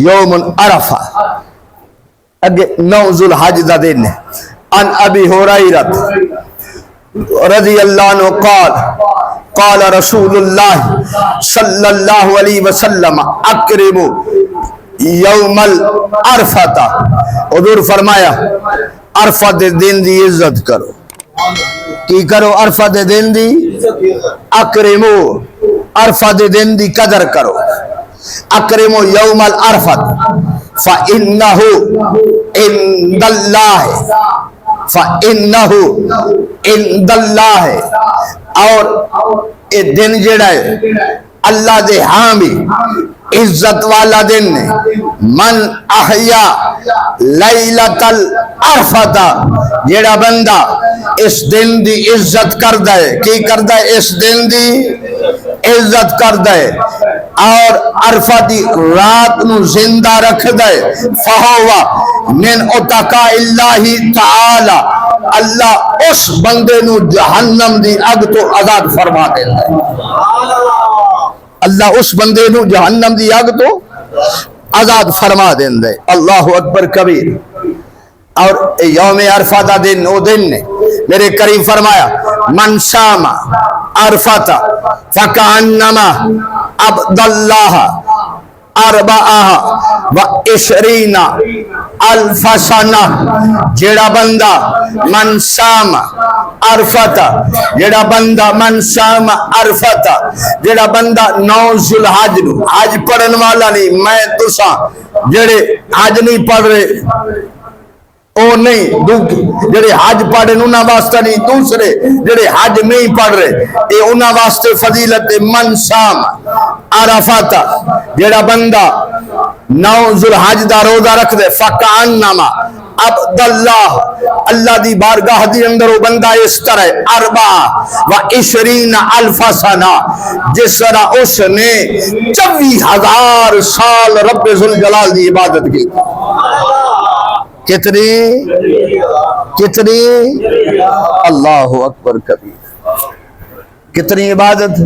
یوم عرفہ اگے 9 ذو الحج دا دن ہے. ان ابی ہریرہ رضی اللہ عنہ قال قال رسول اللہ صلی اللہ علیہ وسلم اکرموا یوم العرفہ. حضور فرمایا عرفہ دے دن دی عزت کرو. کی کرو؟ عرفہ دے دن دی اکرمو، عرفہ دے دن دی قدر کرو. اکرمو یوم العرفہ فإنہ عند اللہ، فإنہ عند اللہ، اور اے دن جڑا ہے اللہ دے ہاں بھی عزت والا دن ہے. من احیا لیلۃ العرفہ، جڑا بندہ اس دن دی عزت کردا ہے. کی کردا ہے؟ اس دن دی عزت کردا ہے اور عرفہ دی رات نو زندہ رکھدا ہے. فہو من اتقاء اللہ تعالی، اللہ اس بندے نو جہنم دی اگ تو آزاد فرما دیندا ہے. اللہ اس بندے نو جہنم دی اگ تو آزاد فرما دیندا ہے. اللہ اکبر کبیر. اور یوم عرفہ دا دن او دن نے میرے کریم فرمایا من صام عرفہ فکأنما عبد اللہ 24 الف سنہ. جڑا بندہ من صام عرفہ، جڑا بندہ من صام عرفہ، جڑا بندہ 9 ذو الحج نو، حج پڑھن والا نہیں میں تساں جڑے حج نہیں پڑھ رہے او نہیں، جڑے حج پڑھے انہاں واسطے نہیں، دوسرے جڑے حج نہیں پڑھ رہے اے انہاں واسطے فضیلت. من صام عرفہ، جڑا بندہ 9 ذو الحج دا روزہ رکھ دے فکأنما عبد اللہ، اللہ دی بارگاہ دی اندر وہ بندہ اس طرح 24 الف سنہ، جس طرح اس نے 24,000 سال رب ذوالجلال دی عبادت کی. کتنی اللہ اکبر کبیر. کتنی عبادت.